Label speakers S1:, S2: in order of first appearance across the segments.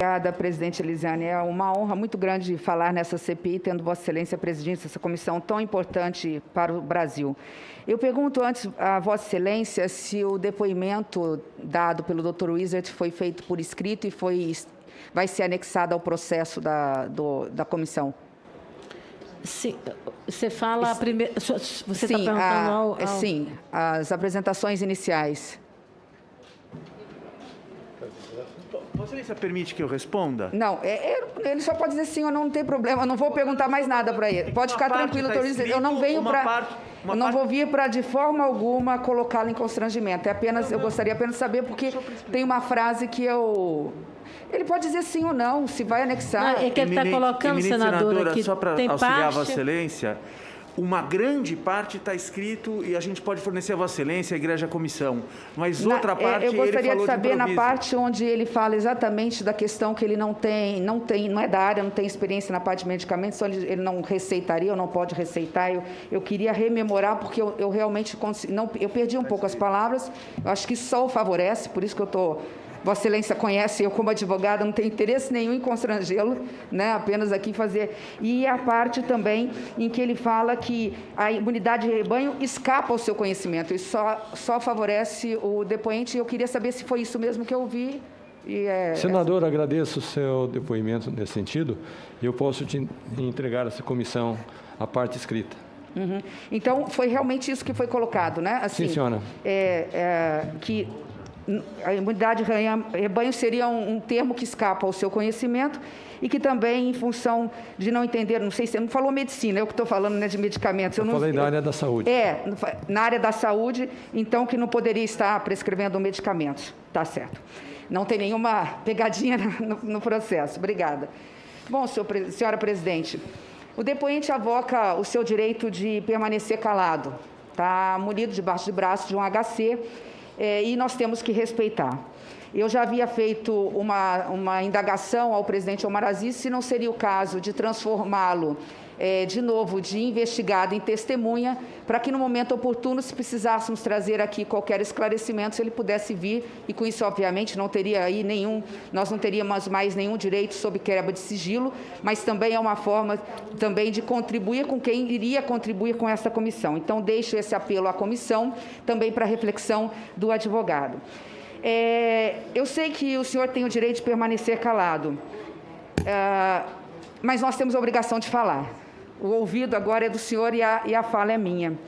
S1: Obrigada, presidente Elisiane. É uma honra muito grande falar nessa CPI, tendo Vossa Excelência presidente essa comissão tão importante para o Brasil. Eu pergunto antes a Vossa Excelência se o depoimento dado pelo Dr. Wizard foi feito por escrito e vai ser anexado ao processo da comissão.
S2: Sim, você fala primeiro. Você está perguntando
S1: Sim, as apresentações iniciais.
S3: Vossa Excelência permite que eu responda?
S1: Não, ele só pode dizer sim ou não, não tem problema. Eu não vou perguntar mais nada para ele. Pode ficar tranquilo, doutor Luiz. Eu não venho para... Eu não vou vir para, de forma alguma, colocá-lo em constrangimento. Eu gostaria apenas de saber, porque tem uma frase que eu... Ele pode dizer sim ou não, se vai anexar.
S2: Não, é que ele está colocando, senadora, que
S3: só para
S2: tem
S3: auxiliar
S2: parte...
S3: Vossa Excelência, uma grande parte está escrito e a gente pode fornecer a Vossa Excelência, a Igreja, a comissão. Mas outra parte,
S1: eu gostaria de saber
S3: na
S1: parte onde ele fala exatamente da questão que ele não é da área, não tem experiência na parte de medicamentos, então ele não receitaria ou não pode receitar. Eu queria rememorar, porque eu realmente eu perdi um pouco as palavras, eu acho que isso só o favorece, por isso que eu estou... Vossa Excelência conhece, eu como advogada não tenho interesse nenhum em constrangê-lo, né? Apenas aqui fazer. E a parte também em que ele fala que a imunidade de rebanho escapa ao seu conhecimento, isso só favorece o depoente. Eu queria saber se foi isso mesmo que eu ouvi.
S4: Senador, agradeço o seu depoimento nesse sentido e eu posso te entregar essa comissão a parte escrita.
S1: Uhum. Então, foi realmente isso que foi colocado, né? Assim,
S4: sim, senhora.
S1: Que a imunidade de rebanho seria um termo que escapa ao seu conhecimento e que também, em função de não entender, não sei se você não falou medicina, eu que estou falando, né, de medicamentos.
S4: Eu falei da área da saúde.
S1: Na área da saúde, então, que não poderia estar prescrevendo medicamentos. Tá certo. Não tem nenhuma pegadinha no processo. Obrigada. Bom, senhora presidente, o depoente avoca o seu direito de permanecer calado. Está munido debaixo de braço de um HC, e nós temos que respeitar. Eu já havia feito uma indagação ao presidente Omar Aziz se não seria o caso de transformá-lo, de novo, de investigado em testemunha, para que no momento oportuno, se precisássemos trazer aqui qualquer esclarecimento, ele pudesse vir, e com isso, obviamente, nós não teríamos mais nenhum direito sob quebra de sigilo, mas também é uma forma também de contribuir com quem iria contribuir com essa comissão. Então, deixo esse apelo à comissão, também para reflexão do advogado. Eu sei que o senhor tem o direito de permanecer calado, mas nós temos a obrigação de falar. O ouvido agora é do senhor e a fala é minha.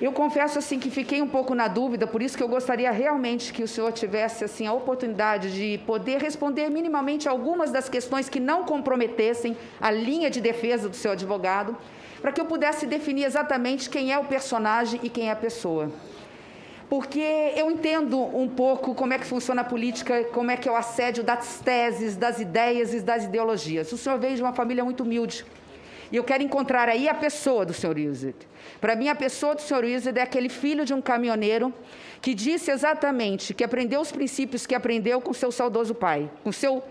S1: Eu confesso assim que fiquei um pouco na dúvida, por isso que eu gostaria realmente que o senhor tivesse assim a oportunidade de poder responder minimamente algumas das questões que não comprometessem a linha de defesa do seu advogado, para que eu pudesse definir exatamente quem é o personagem e quem é a pessoa. Porque eu entendo um pouco como é que funciona a política, como é que é o assédio das teses, das ideias e das ideologias. O senhor veio de uma família muito humilde. E eu quero encontrar aí a pessoa do senhor Wizard. Para mim, a pessoa do senhor Wizard é aquele filho de um caminhoneiro que disse exatamente que aprendeu os princípios que aprendeu com seu saudoso pai, com seu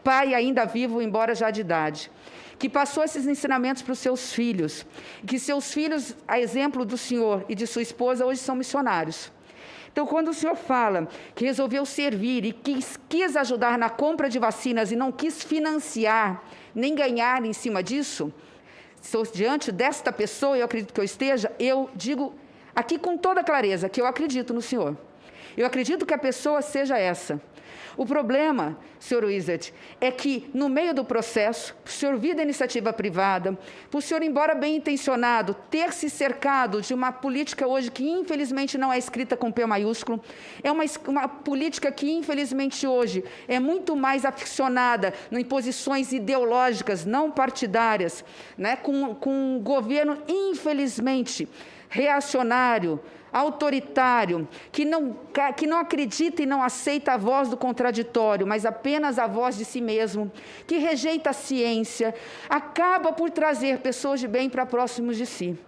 S1: pai ainda vivo, embora já de idade, que passou esses ensinamentos para os seus filhos, que seus filhos, a exemplo do senhor e de sua esposa, hoje são missionários. Então, quando o senhor fala que resolveu servir e quis ajudar na compra de vacinas e não quis financiar, nem ganhar em cima disso, diante desta pessoa, eu acredito que eu esteja, eu digo aqui com toda clareza que eu acredito no senhor. Eu acredito que a pessoa seja essa. O problema, senhor Wizard, é que, no meio do processo, o senhor vir da iniciativa privada, o senhor, embora bem intencionado, ter se cercado de uma política hoje que, infelizmente, não é escrita com P maiúsculo, é uma política que, infelizmente, hoje é muito mais aficionada em posições ideológicas, não partidárias, né, com um governo, infelizmente, reacionário, autoritário, que não acredita e não aceita a voz do contraditório, mas apenas a voz de si mesmo, que rejeita a ciência, acaba por trazer pessoas de bem para próximos de si.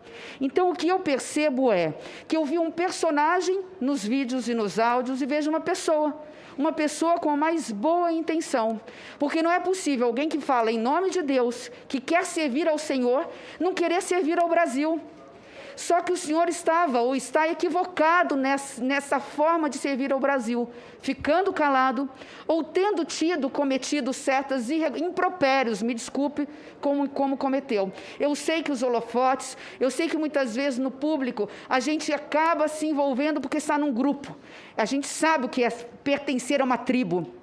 S1: Então, o que eu percebo é que eu vi um personagem nos vídeos e nos áudios e vejo uma pessoa com a mais boa intenção, porque não é possível alguém que fala em nome de Deus, que quer servir ao Senhor, não querer servir ao Brasil. Só que o senhor estava ou está equivocado nessa forma de servir ao Brasil, ficando calado ou tendo cometido certas impropérios, me desculpe, como cometeu. Eu sei que os holofotes, eu sei que muitas vezes no público a gente acaba se envolvendo porque está num grupo. A gente sabe o que é pertencer a uma tribo.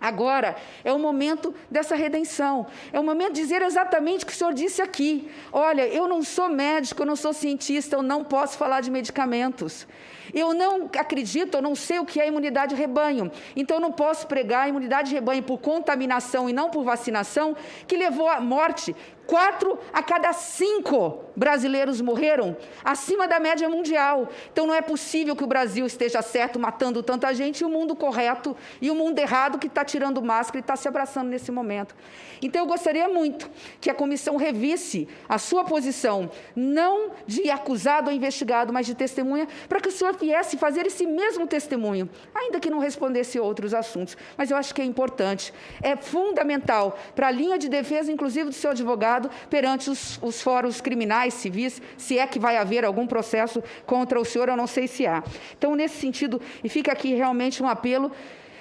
S1: Agora é o momento dessa redenção, é o momento de dizer exatamente o que o senhor disse aqui. Olha, eu não sou médico, eu não sou cientista, eu não posso falar de medicamentos. Eu não acredito, eu não sei o que é imunidade de rebanho. Então, eu não posso pregar a imunidade de rebanho por contaminação e não por vacinação, que levou à morte. 4 a cada 5 brasileiros morreram, acima da média mundial. Então, não é possível que o Brasil esteja certo, matando tanta gente, e o mundo correto, e o mundo errado que está tirando máscara e está se abraçando nesse momento. Então, eu gostaria muito que a comissão revisse a sua posição, não de acusado ou investigado, mas de testemunha, para que o senhor viesse fazer esse mesmo testemunho, ainda que não respondesse outros assuntos. Mas eu acho que é importante, é fundamental para a linha de defesa, inclusive do seu advogado, perante os fóruns criminais, civis, se é que vai haver algum processo contra o senhor, eu não sei se há. Então, nesse sentido, e fica aqui realmente um apelo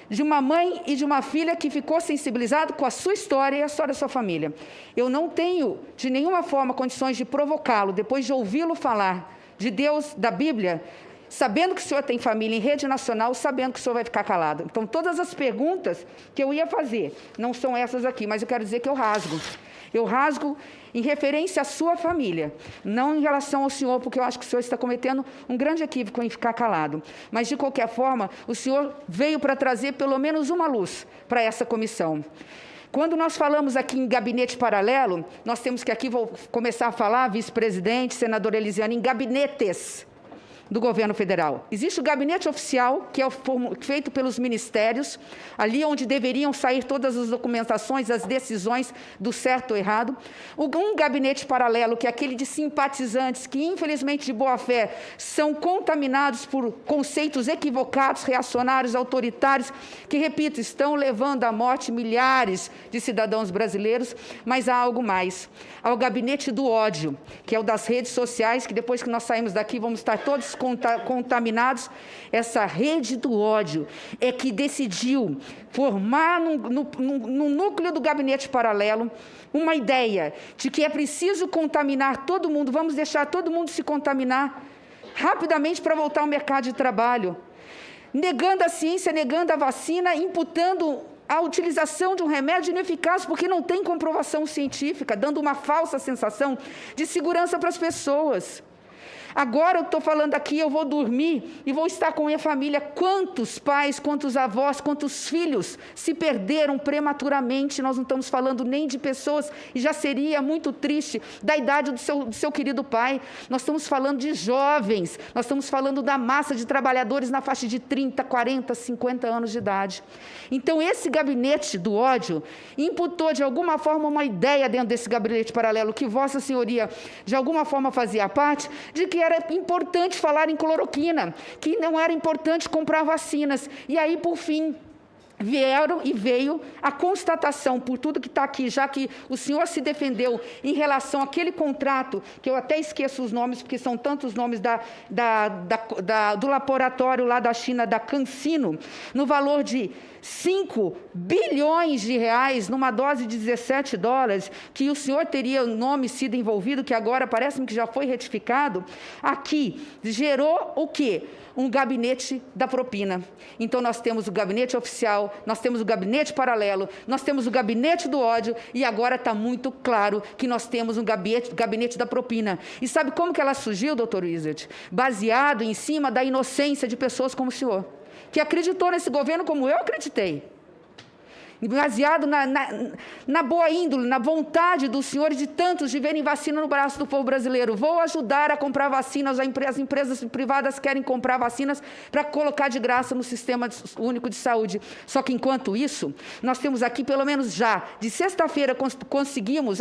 S1: de uma mãe e de uma filha que ficou sensibilizado com a sua história e a história da sua família. Eu não tenho, de nenhuma forma, condições de provocá-lo, depois de ouvi-lo falar de Deus, da Bíblia, sabendo que o senhor tem família em rede nacional, sabendo que o senhor vai ficar calado. Então, todas as perguntas que eu ia fazer, não são essas aqui, mas eu quero dizer que eu rasgo. Eu rasgo em referência à sua família, não em relação ao senhor, porque eu acho que o senhor está cometendo um grande equívoco em ficar calado. Mas, de qualquer forma, o senhor veio para trazer pelo menos uma luz para essa comissão. Quando nós falamos aqui em gabinete paralelo, nós temos que aqui, vou começar a falar, vice-presidente, senador Elisiane, em gabinetes do governo federal. Existe o gabinete oficial, que é feito pelos ministérios, ali onde deveriam sair todas as documentações, as decisões do certo ou errado. Um gabinete paralelo, que é aquele de simpatizantes, que infelizmente de boa fé, são contaminados por conceitos equivocados, reacionários, autoritários, que, repito, estão levando à morte milhares de cidadãos brasileiros, mas há algo mais. Há o gabinete do ódio, que é o das redes sociais, que depois que nós saímos daqui vamos estar todos contaminados. Essa rede do ódio é que decidiu formar no núcleo do gabinete paralelo uma ideia de que é preciso contaminar todo mundo, vamos deixar todo mundo se contaminar rapidamente para voltar ao mercado de trabalho, negando a ciência, negando a vacina, imputando a utilização de um remédio ineficaz porque não tem comprovação científica, dando uma falsa sensação de segurança para as pessoas. Agora eu estou falando aqui, eu vou dormir e vou estar com a minha família. Quantos pais, quantos avós, quantos filhos se perderam prematuramente? Nós não estamos falando nem de pessoas, e já seria muito triste, da idade do seu querido pai. Nós estamos falando de jovens, nós estamos falando da massa de trabalhadores na faixa de 30, 40, 50 anos de idade. Então, esse gabinete do ódio imputou, de alguma forma, uma ideia dentro desse gabinete paralelo, que Vossa Senhoria, de alguma forma, fazia parte, de que era importante falar em cloroquina, que não era importante comprar vacinas. E aí, por fim, veio a constatação, por tudo que está aqui, já que o senhor se defendeu em relação àquele contrato, que eu até esqueço os nomes, porque são tantos nomes do laboratório lá da China, da CanSino, no valor de 5 bilhões de reais, numa dose de 17 dólares, que o senhor teria o nome sido envolvido, que agora parece-me que já foi retificado, aqui gerou o quê? Um gabinete da propina. Então, nós temos o gabinete oficial, nós temos o gabinete paralelo, nós temos o gabinete do ódio, e agora está muito claro que nós temos um gabinete da propina. E sabe como que ela surgiu, doutor Wizard? Baseado em cima da inocência de pessoas como o senhor, que acreditou nesse governo como eu acreditei. Baseado na boa índole, na vontade dos senhores de tantos de verem vacina no braço do povo brasileiro. Vou ajudar a comprar vacinas, as empresas privadas querem comprar vacinas para colocar de graça no Sistema Único de Saúde. Só que, enquanto isso, nós temos aqui, pelo menos já, de sexta-feira,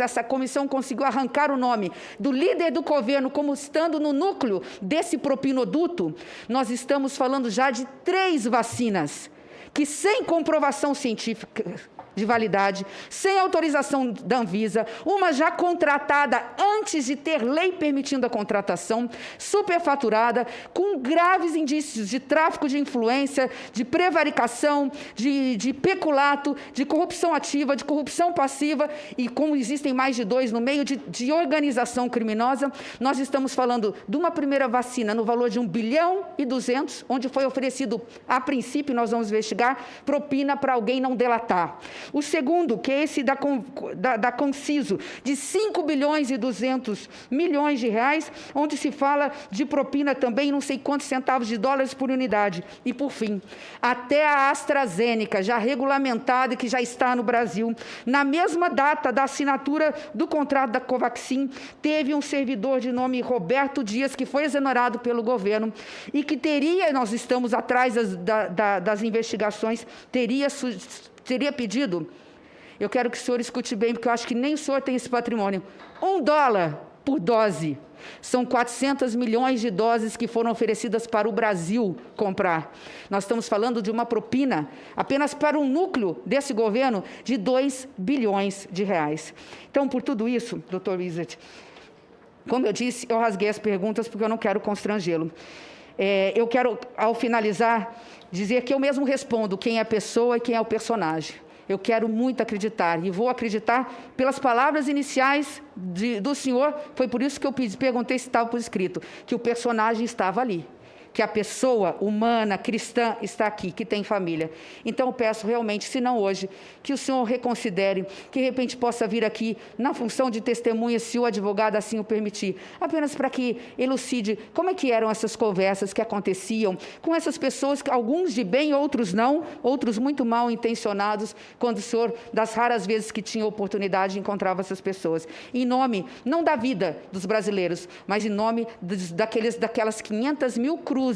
S1: essa comissão conseguiu arrancar o nome do líder do governo como estando no núcleo desse propinoduto. Nós estamos falando já de 3 vacinas, que sem comprovação científica de validade, sem autorização da Anvisa, uma já contratada antes de ter lei permitindo a contratação, superfaturada, com graves indícios de tráfico de influência, de prevaricação, de peculato, de corrupção ativa, de corrupção passiva, e como existem mais de 2 no meio, de organização criminosa. Nós estamos falando de uma primeira vacina no valor de 1,2 bilhão, onde foi oferecido, a princípio, nós vamos investigar, propina para alguém não delatar. O segundo, que é esse da Conciso, de 5,2 bilhões de reais, onde se fala de propina também, não sei quantos centavos de dólares por unidade. E, por fim, até a AstraZeneca, já regulamentada e que já está no Brasil, na mesma data da assinatura do contrato da Covaxin, teve um servidor de nome Roberto Dias, que foi exonerado pelo governo e que teria, nós estamos atrás das investigações, teria pedido, eu quero que o senhor escute bem, porque eu acho que nem o senhor tem esse patrimônio, $1 por dose. São 400 milhões de doses que foram oferecidas para o Brasil comprar. Nós estamos falando de uma propina, apenas para um núcleo desse governo, de 2 bilhões de reais. Então, por tudo isso, doutor Wizard, como eu disse, eu rasguei as perguntas porque eu não quero constrangê-lo. Eu quero, ao finalizar, dizer que eu mesmo respondo quem é a pessoa e quem é o personagem. Eu quero muito acreditar, e vou acreditar pelas palavras iniciais do senhor, foi por isso que eu perguntei se estava por escrito, que o personagem estava ali, que a pessoa humana, cristã, está aqui, que tem família. Então, eu peço realmente, se não hoje, que o senhor reconsidere, que de repente possa vir aqui na função de testemunha, se o advogado assim o permitir, apenas para que elucide como é que eram essas conversas que aconteciam com essas pessoas, alguns de bem, outros não, outros muito mal intencionados, quando o senhor, das raras vezes que tinha oportunidade, encontrava essas pessoas. Em nome, não da vida dos brasileiros, mas em nome daquelas 500 mil cruzes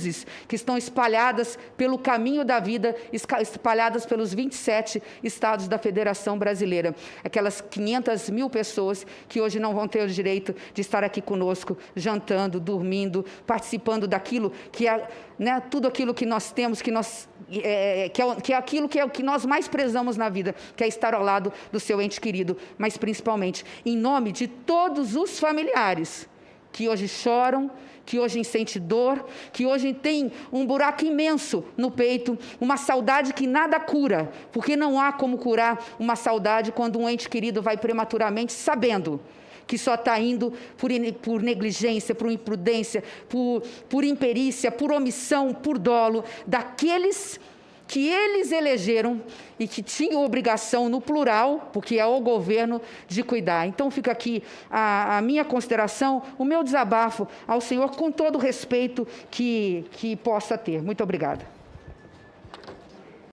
S1: que estão espalhadas pelo caminho da vida, espalhadas pelos 27 estados da Federação Brasileira. Aquelas 500 mil pessoas que hoje não vão ter o direito de estar aqui conosco, jantando, dormindo, participando daquilo que é, né, tudo aquilo que nós temos, que é aquilo que nós mais prezamos na vida, que é estar ao lado do seu ente querido, mas principalmente em nome de todos os familiares que hoje choram, que hoje sentem dor, que hoje tem um buraco imenso no peito, uma saudade que nada cura, porque não há como curar uma saudade quando um ente querido vai prematuramente, sabendo que só está indo por negligência, por imprudência, por imperícia, por omissão, por dolo, daqueles que eles elegeram e que tinham obrigação, no plural, porque é o governo, de cuidar. Então, fica aqui a minha consideração, o meu desabafo ao senhor, com todo o respeito que possa ter. Muito obrigada.